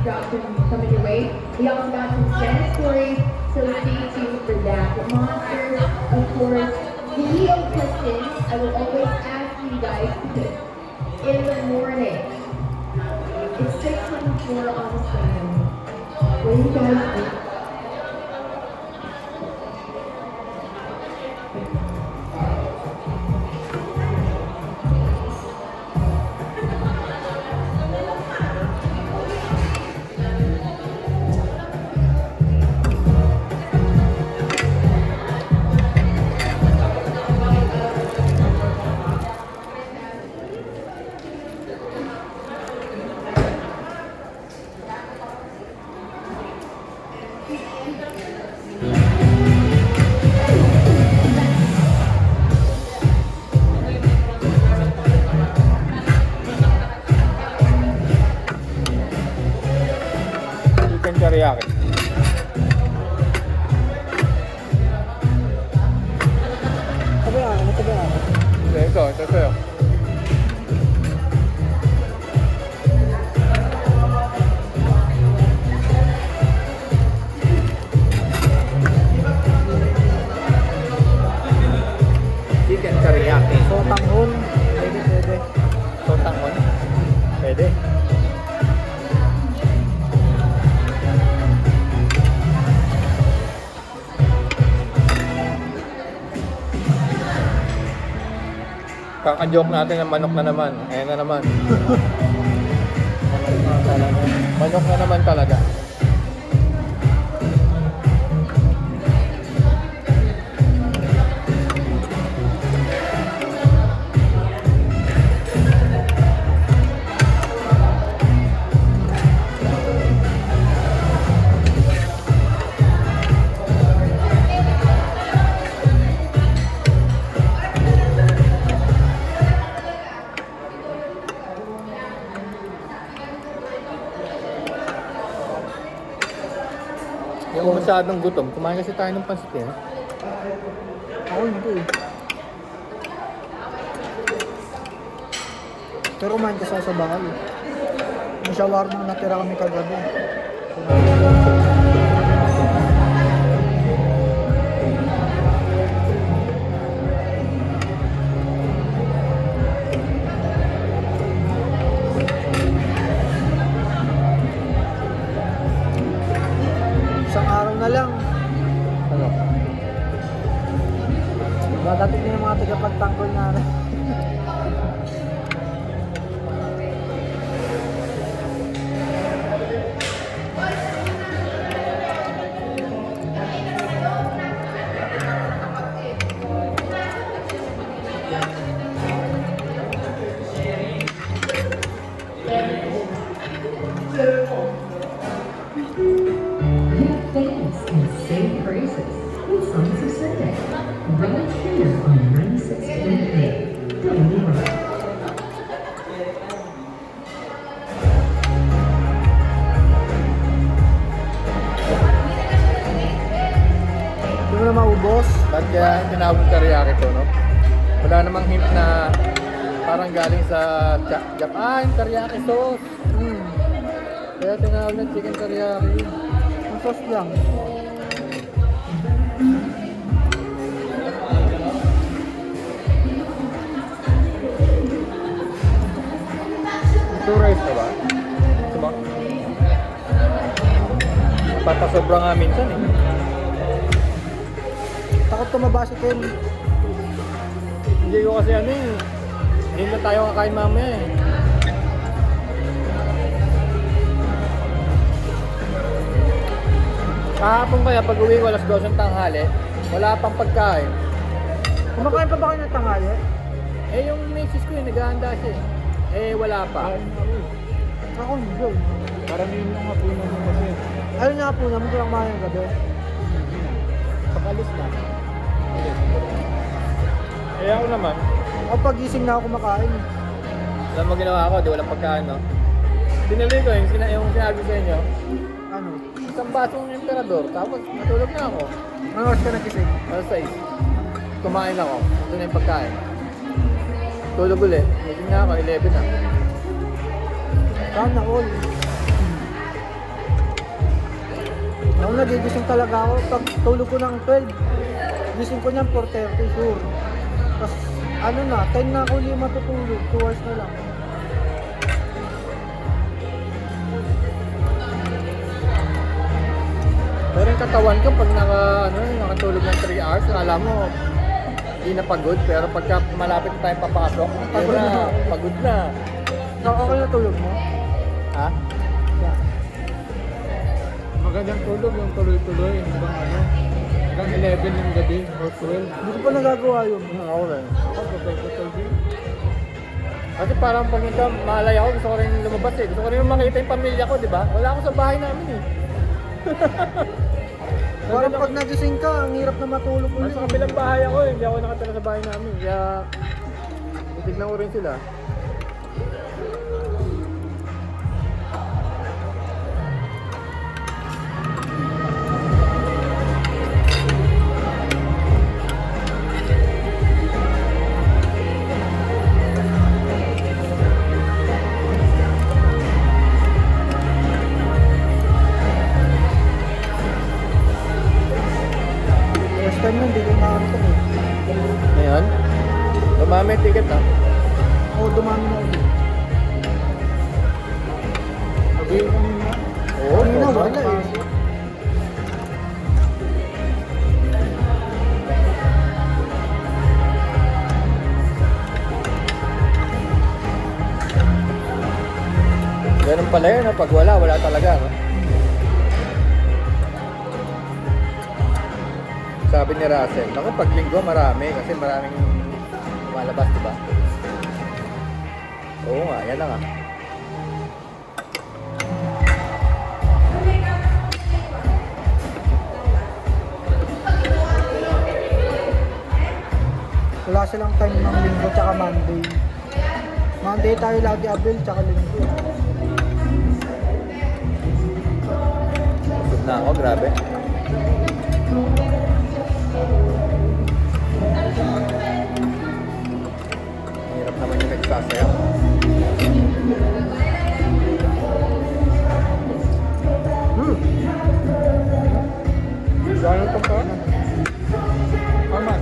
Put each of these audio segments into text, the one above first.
drops coming your way. We also got some Spanish stories, so stay tuned for that. The monsters, of course, the Leo Pistons, I will always ask you guys to pick in the morning. It's 6:24 on the stand. What do you guys think? Teriyaki. Ito sa'yo. Chicken teriyaki. Sotanghon. Pwede. Sotanghon? Pwede. Kaka-joke natin ng manok na naman. Ayan na naman. Manok na naman talaga. Yung masyadong gutom, kumain kasi tayo ng pansit eh. Ako hindi eh. Pero kumain ka sa bahay eh. May shawarma natira kami kagabi. Lang. Ano? Dadating na yung mga tagapagtanggol na maubos. Ba't kaya tinawag ng teriyaki to, no? Wala namang hint na parang galing sa Japan, teriyaki sauce. Kaya tinawag ng chicken teriyaki. Ang sauce lang. Two rice na ba? Diba? Papasobra nga minsan eh. Takot tumaba si Ken. Hindi ko kasi ano eh. Hindi na tayo kakain mamaya eh. Kahapon kaya pag uwi ko alas 2 ng tanghali, wala pang pagkain. Kumakain pa ba kayo ng tanghali? Eh yung misis ko yun, naghahanda siya eh. Eh wala pa. Ako hindi. Karamihan yung hapunan mo kasi. Ayun nga po naman ko lang kumain ng gabi. Pag-alis na. Eh ako naman. O pag-gising na ako kumakain. Alam mo ginawa ko, di walang pagkain no? Dinali ko yung sinabi sa inyo. Ano? Isang basong emperador, tapos natulog na ako. Ano oras ka nagising? Alas 6. Kumain ako, ito na yung pagkain. Tulog ulit, gising na ako, 11 na. Sana all. Ako nagigising talaga ako. Pag tulog ko ng 12, gising ko niyan 4:30 sure. Tapos ano na, 10 na ako hindi matutulog. 2 hours na lang. Pero yung katawan ko pag nakatulog ng 3 hours, alam mo, hindi na pagod. Pero pagka malapit na tayo papasok, Pagod na. pagod na. Okay na tulog mo? Ha? Yeah. Magandang tulog yung tuloy-tuloy hanggang 11 ng gabi o 12. Hindi ko pa nagagawa yun. Ako rin. Ako, pagkakatol din. Kasi parang pag malay ako, gusto ko rin lumabas eh. Gusto ko rin makita yung pamilya ko, di ba? Wala ako sa bahay namin eh. Parang pag nagising ka, ang hirap na matulog ulit. Nasa kabilang bahay ako eh. Hindi ako nakatala sa bahay namin. Kaya, titignan ko rin sila. First time nun, hindi ko nakaantok eh. Ngayon, dumami yung ticket ha. Oo, dumami na ulit. Sabi ko kanina. Oo, Kanina, sobra. wala eh. Ganun pala yun, pag wala talaga. No? Sabi ni Russell, naku pag linggo marami kasi maraming lumalabas, diba? Oo nga, yan na nga. Wala silang time ng linggo tsaka Monday. Monday tayo lagi Abel tsaka linggo. Busog na ako, grabe. Hirap naman yung nagsasayaw. Gano'n pa pa? Aman.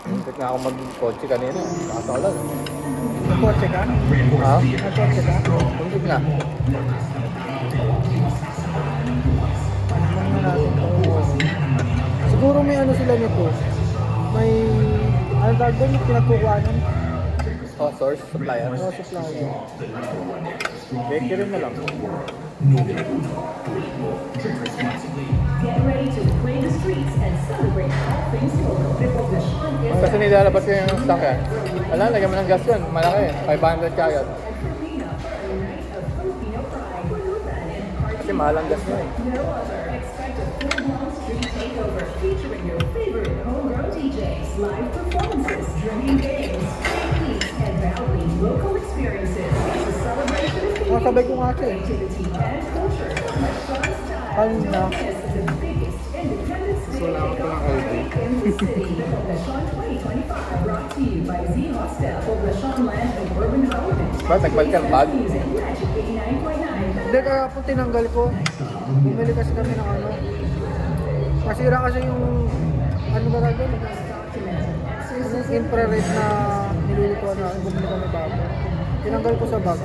Muntik na ako mag-kotse kanina. Nakasala. Nagkotse ka? Ha? Nagkotse ka? Muntik na. Tingnan natin kung siguro may ano sila nito. May ano tawag doon? Pinagkukuhanan. Oh, source, supplier. No supply. Bakery na lang. Get ready to play the streets and celebrate all things local. Lechon is Kasi nilalabas ko yung stock yan. Wala, lagyan mo ng gas yun. Malaki. 500 kagad. Filipino, a night of Filipino pride. Pulutan and party. Kasi mahal ang gas mo eh. No other. Expect a full-blown street takeover featuring your favorite homegrown DJs, live performances, drinking games, techniques, and valuing local experiences. It's a celebration of Nakasabay ko nga siya eh. creativity and culture. Lechon style. Kanina. This is the biggest Independence Day Wala ako takeover pang ID. in the city. Lechon 2025 brought to you by Z Hostel, Lechon Land and Urban Development. Ba't nagbalik ang bag? Music, Magic 89.9. Hindi, kaya po tinanggal ko. Bumili kasi kami ng ano. Masira kasi yung ano ba tawag doon? Yung infrared na nilulutuan na bumili kami bago. Tinanggal ko sa bag.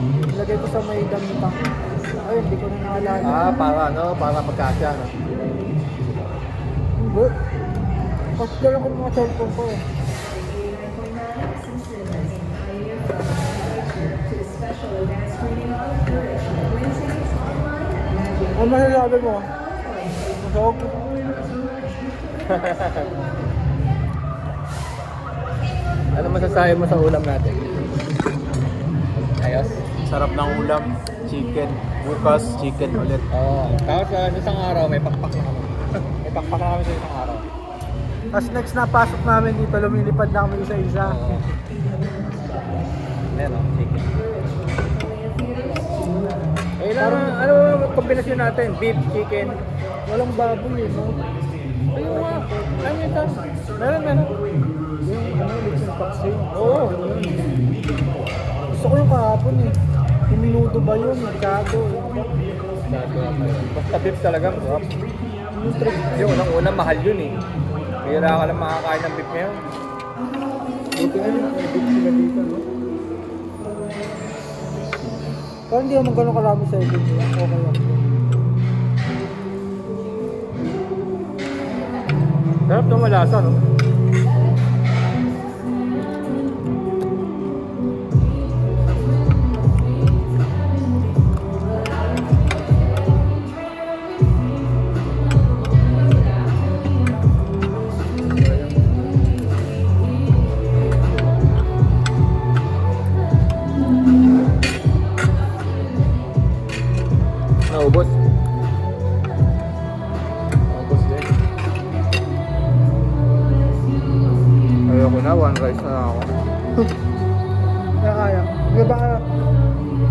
Ilagay ko sa may damitan. Ayun, hindi ko na naalala. Ah, para ano? Para magkasya, no? Hindi. Pagdala ko mga cellphone ko eh. 89.9 Cincinnati. Pioneer from nature to the special advanced screening of Courage. Win tickets online at Magic. Ano masasabi mo? Masok? Ano masasabi mo sa ulam natin? Ayos? sarap ng ulam, chicken. Bukas, chicken ulit. Oo. Tapos sa isang araw, may pakpak na kami. May pakpak na kami sa isang araw. Tapos next na pasok namin dito, lumilipad na kami isa-isa. Oo. Meron, chicken. Eh, ano kombinasyon natin? Beef, chicken. Walang baboy no? Ayun nga. Ano ito? Meron. Yung lechon paksiw. Oo. Gusto ko yung kahapon eh. Yung minuto ba yun? Magkado. Basta beef talaga, masarap. Yung trick. Yung unang-unang mahal yun eh. Bira ka lang makakain ng beef ngayon. Buti nga yun. May big sila dito no? Parang hindi naman gano'ng karami sa edit. Okay lang. Sarap ng malasa, no? Naubos. Naubos din. Ayoko na, one rice na lang ako. Kaya. Di ba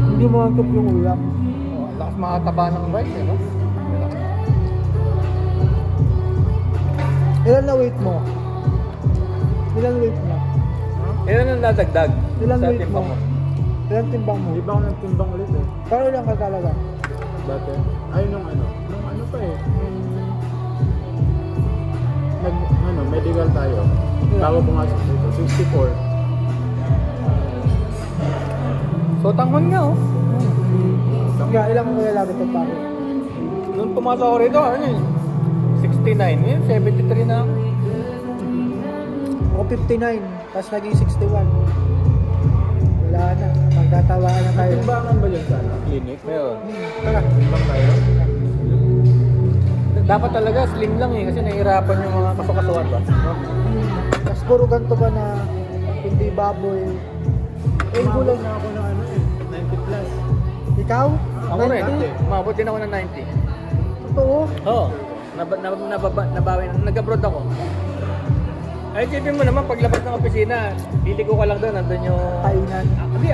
hindi mo antop yung ulam? Oh, ang lakas makataba ng rice eh, no? Ilan na weight mo? Ilan weight mo? Ilan ang nadagdag Ilan sa weight timpang mo? mo? Ilan timbang mo? Di ba ako nagtimbang ulit eh? Paano lang ka talaga? Dati. Ay, nung ano pa eh. Medical tayo. Bago pumasok dito, 64. So, tanghon nga, oh. Kaya ilang mo kaya lagi pagpako? Nung pumasok ako rito, ano yun? 69, yun, 73 na ako. Ako 59, tapos naging 61. Wala na, magtatawaan na tayo. Timbangan ba yun sa clinic? Meron. Tara. Timbang tayo? Dapat talaga slim lang eh, kasi nahihirapan yung mga kasukasuan ba? No? Tapos puro ganito ba na hindi baboy? Eh, Umabot gulay. na ako ng 90 plus. Ikaw? Ako rin, 90? umabot din ako ng 90. Totoo? Oo. Nabawi, nag-abroad ako. Ay, isipin mo naman, paglabas ng opisina, liliko ka lang doon, nandun yung... Kainan. Hindi,